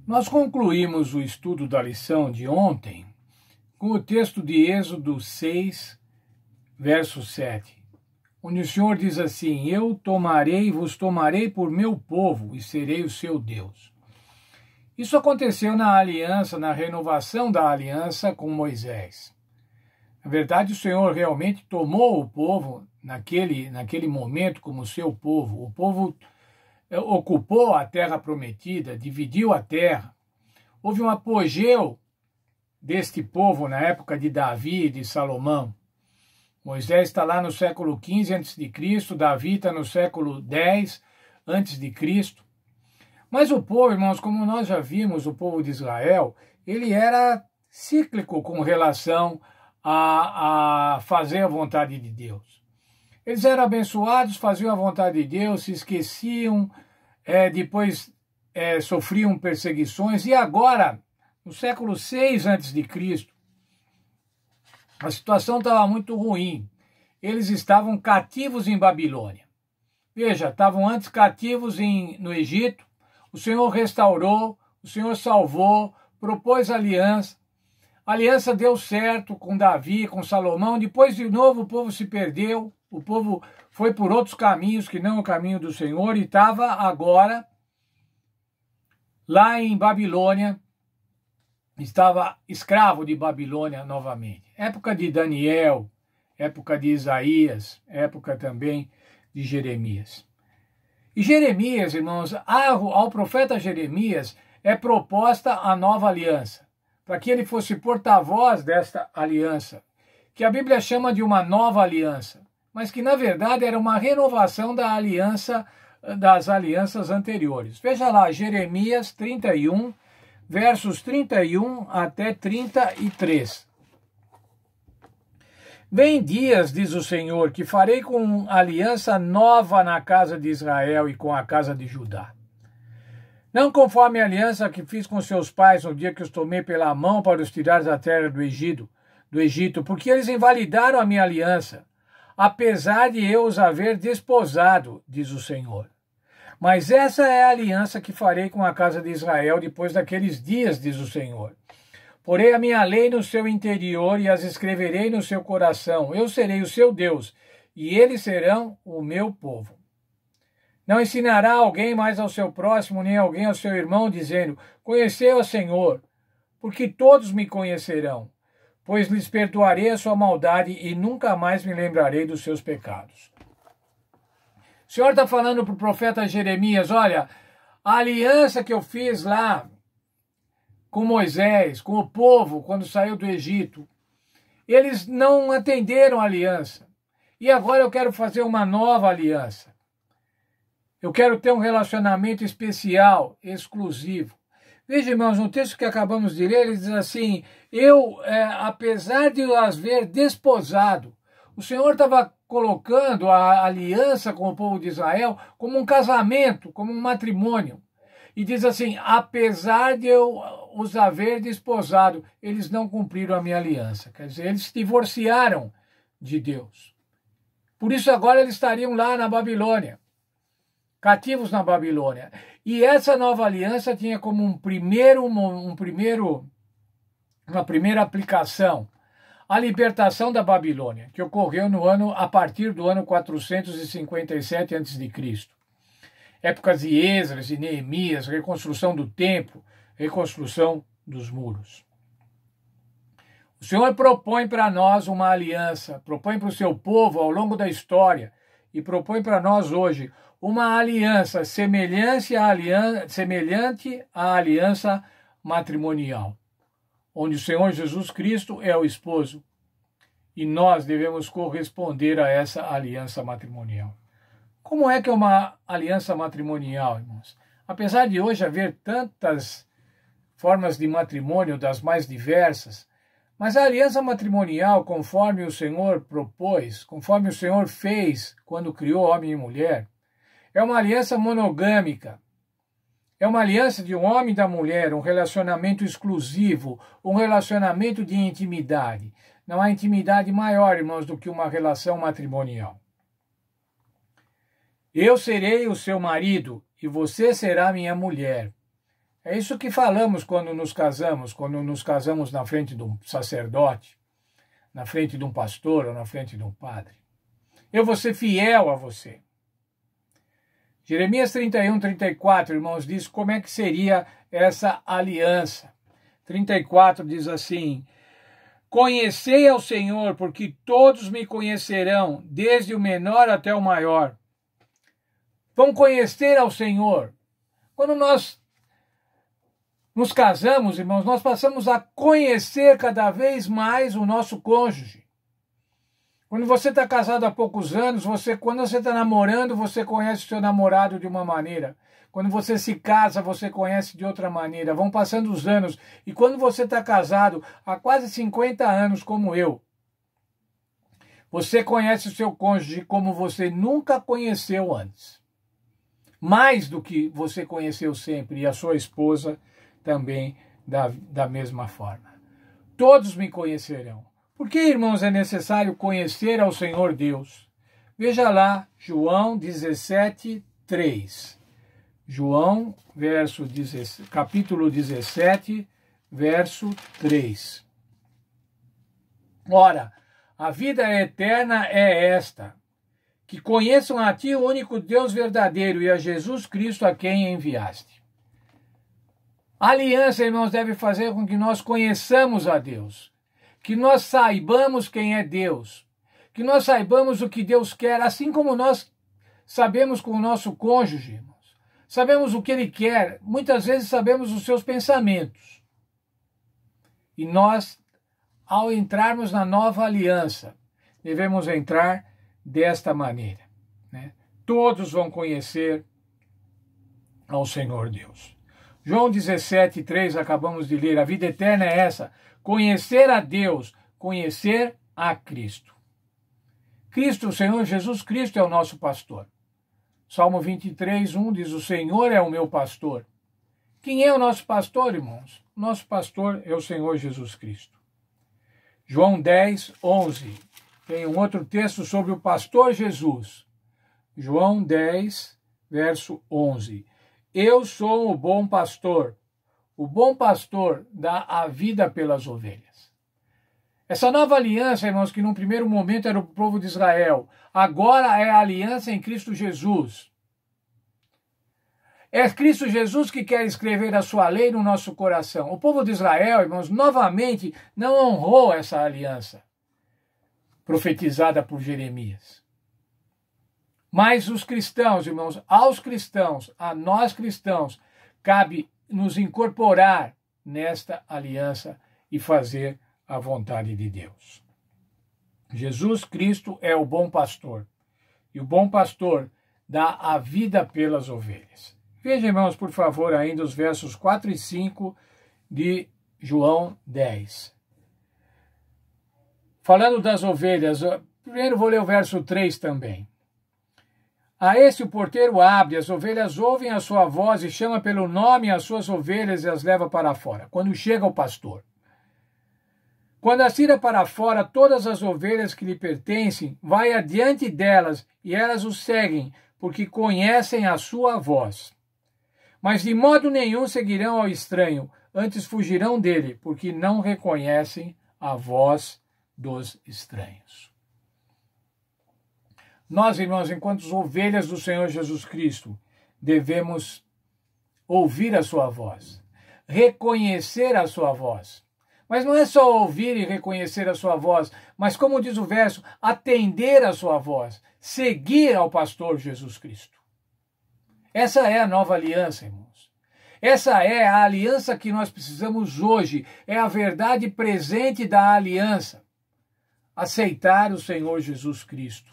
Nós concluímos o estudo da lição de ontem com o texto de Êxodo 6, verso 7, onde o Senhor diz assim: Eu vos tomarei por meu povo e serei o seu Deus. Isso aconteceu na aliança, na renovação da aliança com Moisés. Na verdade, o Senhor realmente tomou o povo naquele momento como seu povo. O povo ocupou a terra prometida, dividiu a terra. Houve um apogeu deste povo na época de Davi e de Salomão. Moisés está lá no século XV a.C., Davi está no século X a.C. Mas o povo, irmãos, como nós já vimos, o povo de Israel, ele era cíclico com relação a fazer a vontade de Deus. Eles eram abençoados, faziam a vontade de Deus, se esqueciam, depois sofriam perseguições, e agora, no século VI a.C., a situação estava muito ruim. Eles estavam cativos em Babilônia. Veja, estavam antes cativos no Egito, o Senhor restaurou, o Senhor salvou, propôs aliança. A aliança deu certo com Davi, com Salomão. Depois, de novo, o povo se perdeu. O povo foi por outros caminhos que não o caminho do Senhor e estava agora lá em Babilônia. Estava escravo de Babilônia novamente. Época de Daniel, época de Isaías, época também de Jeremias. E Jeremias, irmãos, ao profeta Jeremias é proposta a nova aliança, para que ele fosse porta-voz desta aliança, que a Bíblia chama de uma nova aliança, mas que na verdade era uma renovação das alianças anteriores. Veja lá, Jeremias 31, versos 31 até 33. Vem dias, diz o Senhor, que farei com aliança nova na casa de Israel e com a casa de Judá. Não conforme a aliança que fiz com seus pais no dia que os tomei pela mão para os tirar da terra do Egito, porque eles invalidaram a minha aliança, apesar de eu os haver desposado, diz o Senhor. Mas essa é a aliança que farei com a casa de Israel depois daqueles dias, diz o Senhor. Porei a minha lei no seu interior e as escreverei no seu coração. Eu serei o seu Deus, e eles serão o meu povo. Não ensinará alguém mais ao seu próximo, nem alguém ao seu irmão, dizendo: Conheceu o Senhor, porque todos me conhecerão, pois lhes perdoarei a sua maldade e nunca mais me lembrarei dos seus pecados. O Senhor está falando para o profeta Jeremias: olha, a aliança que eu fiz lá com Moisés, com o povo, quando saiu do Egito, eles não atenderam a aliança. E agora eu quero fazer uma nova aliança. Eu quero ter um relacionamento especial, exclusivo. Veja, irmãos, no texto que acabamos de ler, ele diz assim: apesar de as ver desposado, o Senhor estava colocando a aliança com o povo de Israel como um casamento, como um matrimônio. E diz assim: apesar de eu os haver desposado, eles não cumpriram a minha aliança. Quer dizer, eles se divorciaram de Deus. Por isso agora eles estariam lá na Babilônia, cativos na Babilônia. E essa nova aliança tinha como uma primeira aplicação a libertação da Babilônia, que ocorreu a partir do ano 457 a.C. Épocas de Esdras e Neemias, reconstrução do templo, reconstrução dos muros. O Senhor propõe para nós uma aliança, propõe para o seu povo ao longo da história e propõe para nós hoje uma aliança semelhante à aliança matrimonial, onde o Senhor Jesus Cristo é o esposo e nós devemos corresponder a essa aliança matrimonial. Como é que é uma aliança matrimonial, irmãos? Apesar de hoje haver tantas formas de matrimônio, das mais diversas, mas a aliança matrimonial, conforme o Senhor propôs, conforme o Senhor fez quando criou homem e mulher, é uma aliança monogâmica. É uma aliança de um homem e da mulher, um relacionamento exclusivo, um relacionamento de intimidade. Não há intimidade maior, irmãos, do que uma relação matrimonial. Eu serei o seu marido e você será minha mulher, É isso que falamos quando nos casamos na frente de um sacerdote, na frente de um pastor ou na frente de um padre. Eu vou ser fiel a você. Jeremias 31, 34, irmãos, diz como é que seria essa aliança. 34 diz assim: conhecei ao Senhor, porque todos me conhecerão, desde o menor até o maior. Vão conhecer ao Senhor. Quando nós nos casamos, irmãos, nós passamos a conhecer cada vez mais o nosso cônjuge. Quando você está casado há poucos anos, quando você está namorando, você conhece o seu namorado de uma maneira. Quando você se casa, você conhece de outra maneira. Vão passando os anos. E quando você está casado há quase 50 anos, como eu, você conhece o seu cônjuge como você nunca conheceu antes. Mais do que você conheceu sempre. E a sua esposa também da mesma forma. Todos me conhecerão. Por que, irmãos, é necessário conhecer ao Senhor Deus? Veja lá, João 17, 3. João, capítulo 17, verso 3. Ora, a vida eterna é esta, que conheçam a Ti, o único Deus verdadeiro, e a Jesus Cristo, a quem enviaste. A aliança, irmãos, deve fazer com que nós conheçamos a Deus, que nós saibamos quem é Deus, que nós saibamos o que Deus quer, assim como nós sabemos com o nosso cônjuge, irmãos. Sabemos o que ele quer, muitas vezes sabemos os seus pensamentos. E nós, ao entrarmos na nova aliança, devemos entrar desta maneira, né? Todos vão conhecer ao Senhor Deus. João 17, 3, acabamos de ler, a vida eterna é essa, conhecer a Deus, conhecer a Cristo. Cristo, o Senhor Jesus Cristo é o nosso pastor. Salmo 23, 1 diz, o Senhor é o meu pastor. Quem é o nosso pastor, irmãos? Nosso pastor é o Senhor Jesus Cristo. João 10, 11, tem um outro texto sobre o pastor Jesus. João 10, verso 11. Eu sou o bom pastor. O bom pastor dá a vida pelas ovelhas. Essa nova aliança, irmãos, que num primeiro momento era o povo de Israel, agora é a aliança em Cristo Jesus. É Cristo Jesus que quer escrever a sua lei no nosso coração. O povo de Israel, irmãos, novamente não honrou essa aliança profetizada por Jeremias. Mas os cristãos, irmãos, aos cristãos, a nós cristãos, cabe nos incorporar nesta aliança e fazer a vontade de Deus. Jesus Cristo é o bom pastor. E o bom pastor dá a vida pelas ovelhas. Veja, irmãos, por favor, ainda os versos 4 e 5 de João 10. Falando das ovelhas, primeiro vou ler o verso 3 também. A esse o porteiro abre, as ovelhas ouvem a sua voz e chama pelo nome as suas ovelhas e as leva para fora. Quando chega o pastor. Quando as tira para fora todas as ovelhas que lhe pertencem, vai adiante delas e elas o seguem, porque conhecem a sua voz. Mas de modo nenhum seguirão ao estranho, antes fugirão dele, porque não reconhecem a voz dos estranhos. Nós, irmãos, enquanto ovelhas do Senhor Jesus Cristo, devemos ouvir a sua voz, reconhecer a sua voz. Mas não é só ouvir e reconhecer a sua voz, mas, como diz o verso, atender a sua voz, seguir ao pastor Jesus Cristo. Essa é a nova aliança, irmãos. Essa é a aliança que nós precisamos hoje, é a verdade presente da aliança. Aceitar o Senhor Jesus Cristo.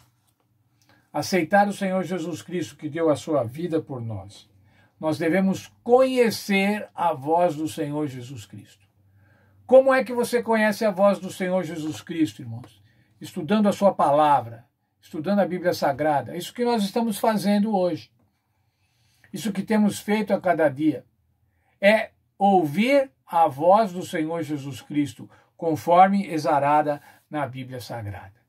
Aceitar o Senhor Jesus Cristo que deu a sua vida por nós. Nós devemos conhecer a voz do Senhor Jesus Cristo. Como é que você conhece a voz do Senhor Jesus Cristo, irmãos? Estudando a sua palavra, estudando a Bíblia Sagrada. Isso que nós estamos fazendo hoje. Isso que temos feito a cada dia. É ouvir a voz do Senhor Jesus Cristo, conforme exarada na Bíblia Sagrada.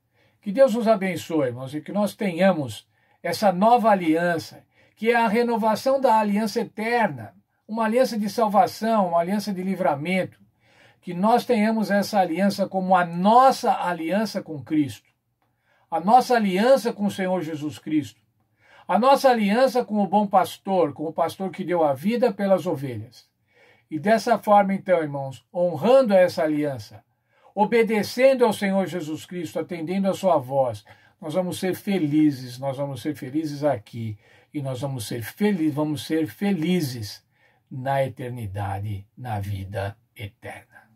Que Deus nos abençoe, irmãos, e que nós tenhamos essa nova aliança, que é a renovação da aliança eterna, uma aliança de salvação, uma aliança de livramento, que nós tenhamos essa aliança como a nossa aliança com Cristo, a nossa aliança com o Senhor Jesus Cristo, a nossa aliança com o bom pastor, com o pastor que deu a vida pelas ovelhas. E dessa forma, então, irmãos, honrando essa aliança, obedecendo ao Senhor Jesus Cristo, atendendo a sua voz, nós vamos ser felizes aqui e nós vamos ser felizes na eternidade, na vida eterna.